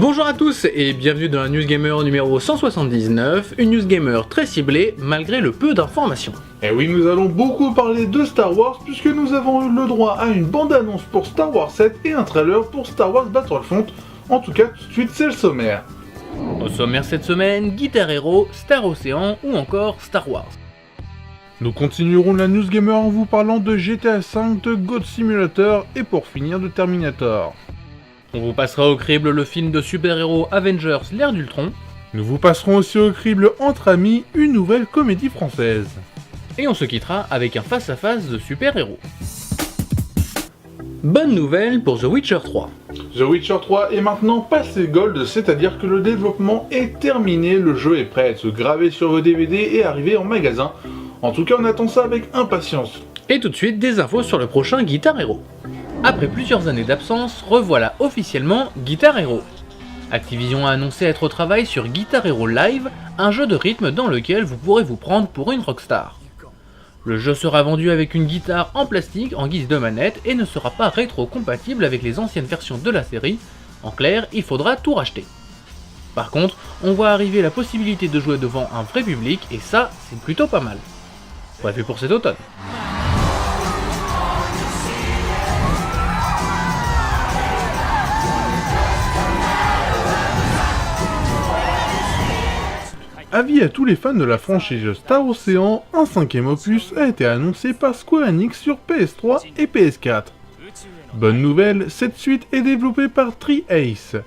Bonjour à tous et bienvenue dans la News Gamer numéro 179, une News Gamer très ciblée malgré le peu d'informations. Et oui, nous allons beaucoup parler de Star Wars puisque nous avons eu le droit à une bande-annonce pour Star Wars 7 et un trailer pour Star Wars Battlefront. En tout cas, tout de suite, c'est le sommaire. Au sommaire cette semaine, Guitar Hero, Star Ocean ou encore Star Wars. Nous continuerons la News Gamer en vous parlant de GTA V, de God Simulator et pour finir de Terminator. On vous passera au crible le film de super-héros Avengers l'ère d'Ultron. Nous vous passerons aussi au crible Entre Amis, une nouvelle comédie française. Et on se quittera avec un face-à-face de super-héros. Bonne nouvelle pour The Witcher 3. The Witcher 3 est maintenant passé gold, c'est-à-dire que le développement est terminé, le jeu est prêt à se graver sur vos DVD et arriver en magasin. En tout cas, on attend ça avec impatience. Et tout de suite, des infos sur le prochain Guitar Hero. Après plusieurs années d'absence, revoilà officiellement Guitar Hero. Activision a annoncé être au travail sur Guitar Hero Live, un jeu de rythme dans lequel vous pourrez vous prendre pour une rockstar. Le jeu sera vendu avec une guitare en plastique en guise de manette et ne sera pas rétro-compatible avec les anciennes versions de la série. En clair, il faudra tout racheter. Par contre, on voit arriver la possibilité de jouer devant un vrai public et ça, c'est plutôt pas mal. Prévu pour cet automne. Avis à tous les fans de la franchise Star Ocean, un 5ème opus a été annoncé par Square Enix sur PS3 et PS4. Bonne nouvelle, cette suite est développée par Tri-Ace.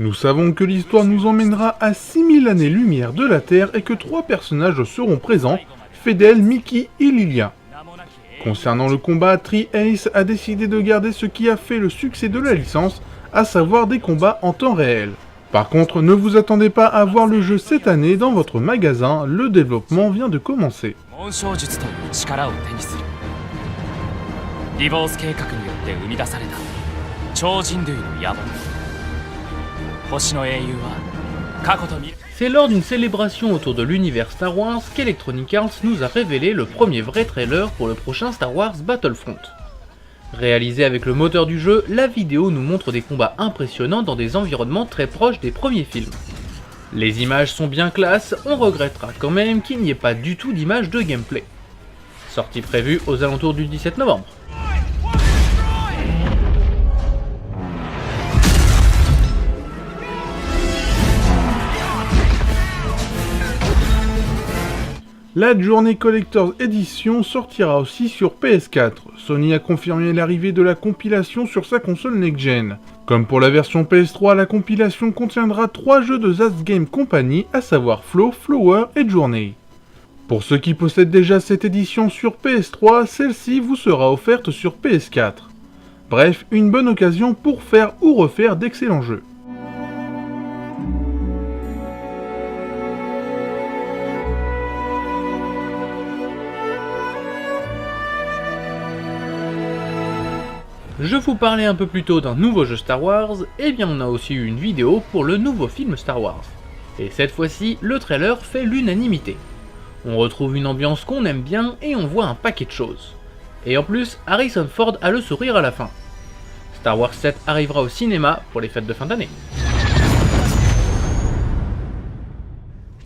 Nous savons que l'histoire nous emmènera à 6000 années-lumière de la Terre et que 3 personnages seront présents, Fedel, Mickey et Lilia. Concernant le combat, Tri-Ace a décidé de garder ce qui a fait le succès de la licence, à savoir des combats en temps réel. Par contre, ne vous attendez pas à voir le jeu cette année dans votre magasin, le développement vient de commencer. C'est lors d'une célébration autour de l'univers Star Wars qu'Electronic Arts nous a révélé le premier vrai trailer pour le prochain Star Wars Battlefront. Réalisé avec le moteur du jeu, la vidéo nous montre des combats impressionnants dans des environnements très proches des premiers films. Les images sont bien classe, on regrettera quand même qu'il n'y ait pas du tout d'image de gameplay. Sortie prévue aux alentours du 17 novembre. La Journée Collector's Edition sortira aussi sur PS4. Sony a confirmé l'arrivée de la compilation sur sa console next-gen. Comme pour la version PS3, la compilation contiendra 3 jeux de Zaz Game Company, à savoir Flow, Flower et Journey. Pour ceux qui possèdent déjà cette édition sur PS3, celle-ci vous sera offerte sur PS4. Bref, une bonne occasion pour faire ou refaire d'excellents jeux. Je vous parlais un peu plus tôt d'un nouveau jeu Star Wars, et bien on a aussi eu une vidéo pour le nouveau film Star Wars. Et cette fois-ci, le trailer fait l'unanimité. On retrouve une ambiance qu'on aime bien et on voit un paquet de choses. Et en plus, Harrison Ford a le sourire à la fin. Star Wars 7 arrivera au cinéma pour les fêtes de fin d'année.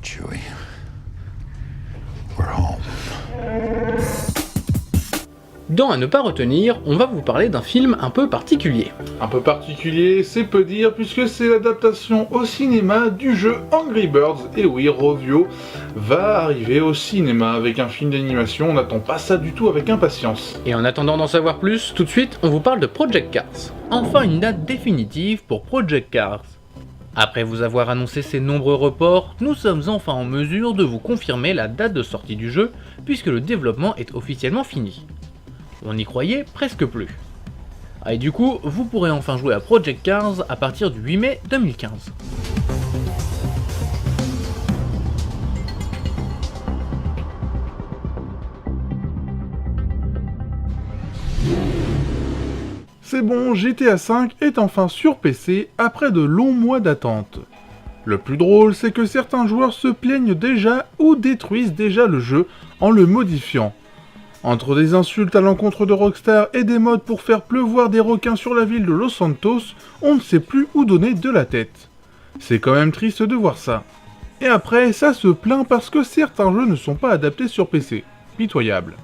Chewie, we're home. Dans À ne pas retenir, on va vous parler d'un film un peu particulier. Un peu particulier, c'est peu dire, puisque c'est l'adaptation au cinéma du jeu Angry Birds. Et oui, Rovio va arriver au cinéma avec un film d'animation, on n'attend pas ça du tout avec impatience. Et en attendant d'en savoir plus, tout de suite, on vous parle de Project Cars. Enfin une date définitive pour Project Cars. Après vous avoir annoncé ces nombreux reports, nous sommes enfin en mesure de vous confirmer la date de sortie du jeu, puisque le développement est officiellement fini. On n'y croyait presque plus. Et du coup, vous pourrez enfin jouer à Project Cars à partir du 8 mai 2015. C'est bon, GTA V est enfin sur PC après de longs mois d'attente. Le plus drôle, c'est que certains joueurs se plaignent déjà ou détruisent déjà le jeu en le modifiant. Entre des insultes à l'encontre de Rockstar et des mods pour faire pleuvoir des requins sur la ville de Los Santos, on ne sait plus où donner de la tête. C'est quand même triste de voir ça. Et après, ça se plaint parce que certains jeux ne sont pas adaptés sur PC. Pitoyable.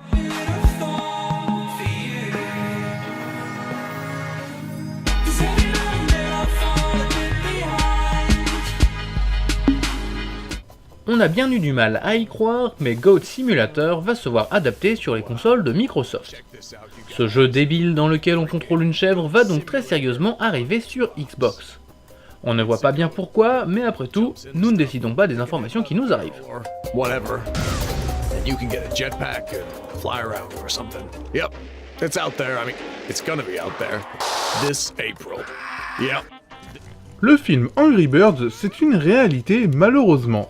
On a bien eu du mal à y croire, mais Goat Simulator va se voir adapté sur les consoles de Microsoft. Ce jeu débile dans lequel on contrôle une chèvre va donc très sérieusement arriver sur Xbox. On ne voit pas bien pourquoi, mais après tout, nous ne décidons pas des informations qui nous arrivent. Whatever. And you can get a jetpack and fly around or something. Yep, it's out there. I mean, it's gonna be out there. This April. Yep. Le film Angry Birds, c'est une réalité malheureusement.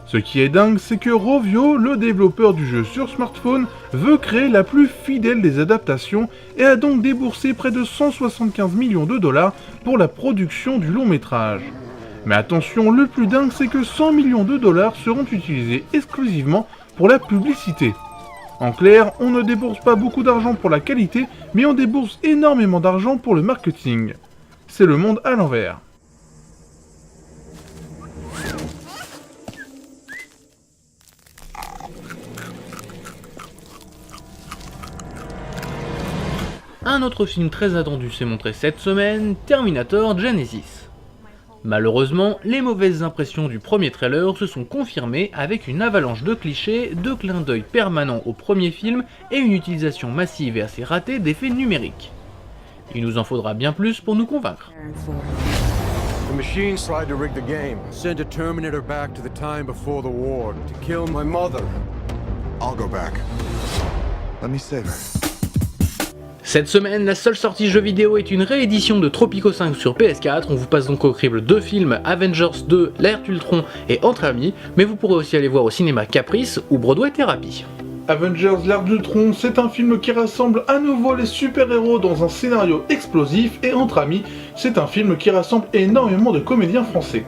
Ce qui est dingue, c'est que Rovio, le développeur du jeu sur smartphone, veut créer la plus fidèle des adaptations et a donc déboursé près de 175 millions de dollars pour la production du long métrage. Mais attention, le plus dingue, c'est que 100 millions de dollars seront utilisés exclusivement pour la publicité. En clair, on ne débourse pas beaucoup d'argent pour la qualité, mais on débourse énormément d'argent pour le marketing. C'est le monde à l'envers. Un autre film très attendu s'est montré cette semaine, Terminator Genesis. Malheureusement, les mauvaises impressions du premier trailer se sont confirmées avec une avalanche de clichés, de clins d'œil permanents au premier film et une utilisation massive et assez ratée d'effets numériques. Il nous en faudra bien plus pour nous convaincre. The machines tried to rig the game. Send a Terminator back to the time before the war to kill my mother. I'll go back. Let me save her. Cette semaine, la seule sortie jeu vidéo est une réédition de Tropico 5 sur PS4, on vous passe donc au crible deux films, Avengers 2, l'ère d'Ultron et Entre Amis, mais vous pourrez aussi aller voir au cinéma Caprice ou Broadway Therapy. Avengers l'ère d'Ultron, c'est un film qui rassemble à nouveau les super-héros dans un scénario explosif, et Entre Amis, c'est un film qui rassemble énormément de comédiens français.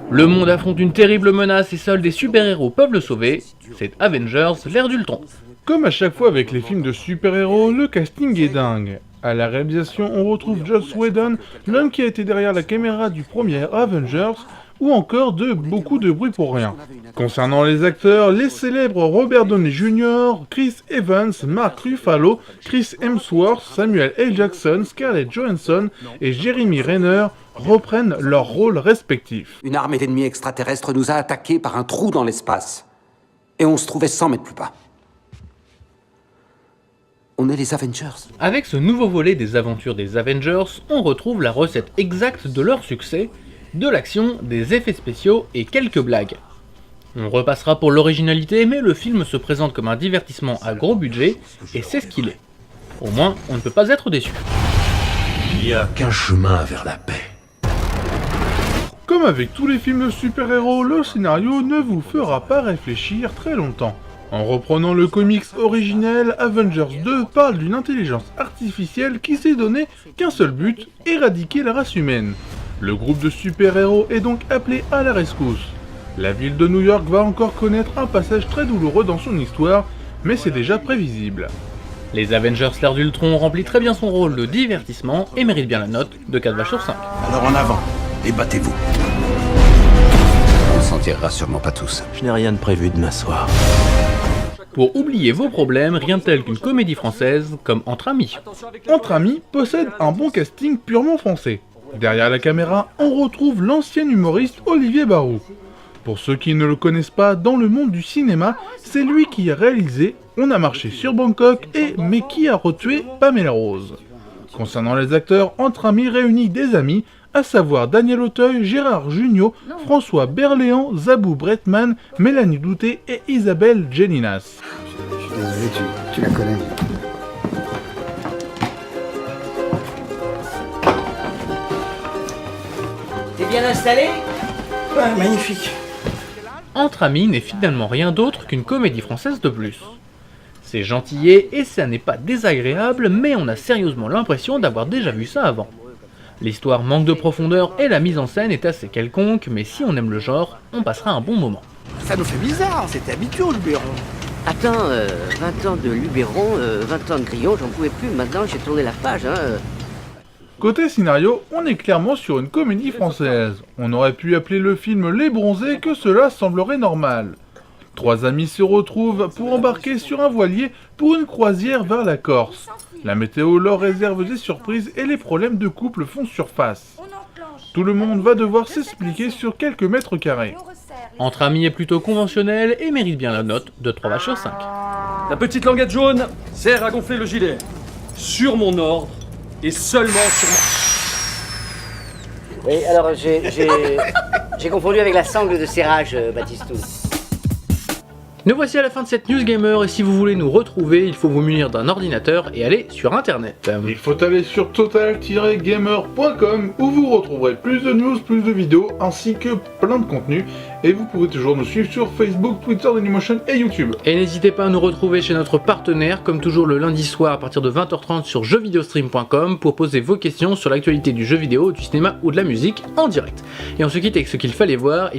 Le monde affronte une terrible menace et seuls des super-héros peuvent le sauver, c'est Avengers l'ère d'Ultron. Comme à chaque fois avec les films de super-héros, le casting est dingue. À la réalisation, on retrouve Joss Whedon, l'homme qui a été derrière la caméra du premier Avengers, ou encore de beaucoup de bruit pour rien. Concernant les acteurs, les célèbres Robert Downey Jr., Chris Evans, Mark Ruffalo, Chris Hemsworth, Samuel L. Jackson, Scarlett Johansson et Jeremy Renner reprennent leurs rôles respectifs. Une armée d'ennemis extraterrestres nous a attaqués par un trou dans l'espace. Et on se trouvait 100 mètres plus bas. On est les Avengers. Avec ce nouveau volet des aventures des Avengers, on retrouve la recette exacte de leur succès, de l'action, des effets spéciaux et quelques blagues. On repassera pour l'originalité, mais le film se présente comme un divertissement à gros budget, et c'est ce qu'il est. Au moins, on ne peut pas être déçu. Il n'y a qu'un chemin vers la paix. Comme avec tous les films de super-héros, le scénario ne vous fera pas réfléchir très longtemps. En reprenant le comics originel, Avengers 2 parle d'une intelligence artificielle qui s'est donné qu'un seul but, éradiquer la race humaine. Le groupe de super-héros est donc appelé à la rescousse. La ville de New York va encore connaître un passage très douloureux dans son histoire, mais c'est déjà prévisible. Les Avengers l'ère d'Ultron remplit très bien son rôle de divertissement et mérite bien la note de 4 vaches sur 5. Alors en avant, et battez-vous. On s'en tirera sûrement pas tous. Je n'ai rien de prévu demain soir. Pour oublier vos problèmes, rien de tel qu'une comédie française comme Entre Amis. Entre Amis possède un bon casting purement français. Derrière la caméra, on retrouve l'ancien humoriste Olivier Barou. Pour ceux qui ne le connaissent pas, dans le monde du cinéma, c'est lui qui a réalisé On a marché sur Bangkok et Mais qui a retué Pamela Rose. Concernant les acteurs, Entre Amis réunit des amis, à savoir Daniel Auteuil, Gérard Jugnot, François Berléand, Zabou Bretman, Mélanie Douté et Isabelle Gélinas. Je suis désolé, tu la connais. T'es bien installé? Ouais, magnifique. Entre Amis n'est finalement rien d'autre qu'une comédie française de plus. C'est gentillet et ça n'est pas désagréable, mais on a sérieusement l'impression d'avoir déjà vu ça avant. L'histoire manque de profondeur et la mise en scène est assez quelconque, mais si on aime le genre, on passera un bon moment. Ça nous fait bizarre, c'était habitué au Luberon. Attends, 20 ans de Luberon, 20 ans de Grillon, j'en pouvais plus, maintenant j'ai tourné la page, hein. Côté scénario, on est clairement sur une comédie française. On aurait pu appeler le film Les Bronzés, que cela semblerait normal. 3 amis se retrouvent pour embarquer sur un voilier pour une croisière vers la Corse. La météo leur réserve des surprises et les problèmes de couple font surface. Tout le monde va devoir s'expliquer sur quelques mètres carrés. Entre amis est plutôt conventionnel et mérite bien la note de 3 vaches sur 5. La petite languette jaune sert à gonfler le gilet. Sur mon ordre et seulement sur mon... Oui, alors j'ai confondu avec la sangle de serrage, Baptistou. Nous voici à la fin de cette News Gamer et si vous voulez nous retrouver, il faut vous munir d'un ordinateur et aller sur internet. Il faut aller sur total-gamer.com où vous retrouverez plus de news, plus de vidéos ainsi que plein de contenus et vous pouvez toujours nous suivre sur Facebook, Twitter, Dailymotion et YouTube. Et n'hésitez pas à nous retrouver chez notre partenaire comme toujours le lundi soir à partir de 20h30 sur jeuxvideostream.com pour poser vos questions sur l'actualité du jeu vidéo, du cinéma ou de la musique en direct. Et on se quitte avec ce qu'il fallait voir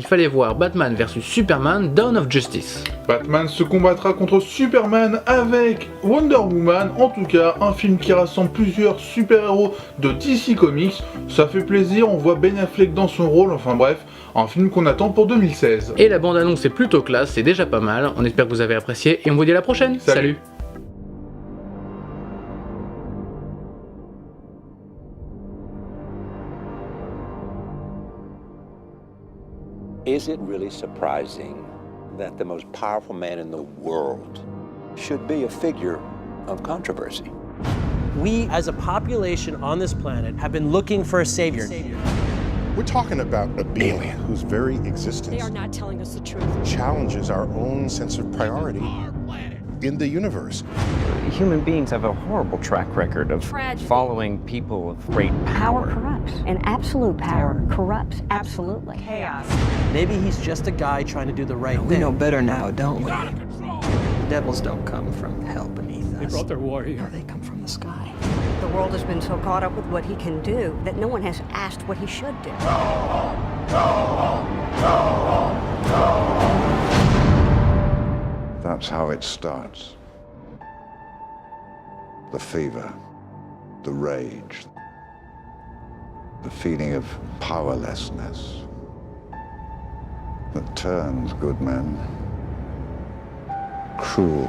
Batman vs Superman Dawn of Justice. Batman se combattra contre Superman avec Wonder Woman, en tout cas un film qui rassemble plusieurs super-héros de DC Comics. Ça fait plaisir, on voit Ben Affleck dans son rôle, enfin bref, un film qu'on attend pour 2016. Et la bande-annonce est plutôt classe, c'est déjà pas mal, on espère que vous avez apprécié et on vous dit à la prochaine. Salut. Is it really surprising that the most powerful man in the world should be a figure of controversy? We, as a population on this planet, have been looking for a savior. We're talking about a being whose very existence they are not telling us the truth. Challenges our own sense of priority in the universe. Human beings have a horrible track record of following people of great power. Power corrupts, and absolute power corrupts absolutely. Chaos. Maybe he's just a guy trying to do the right thing. We know better now, don't we? Devils don't come from hell beneath us. They brought their warrior. No, they come from the sky. The world has been so caught up with what he can do that no one has asked what he should do. That's how it starts. The fever, the rage, the feeling of powerlessness that turns good men cruel.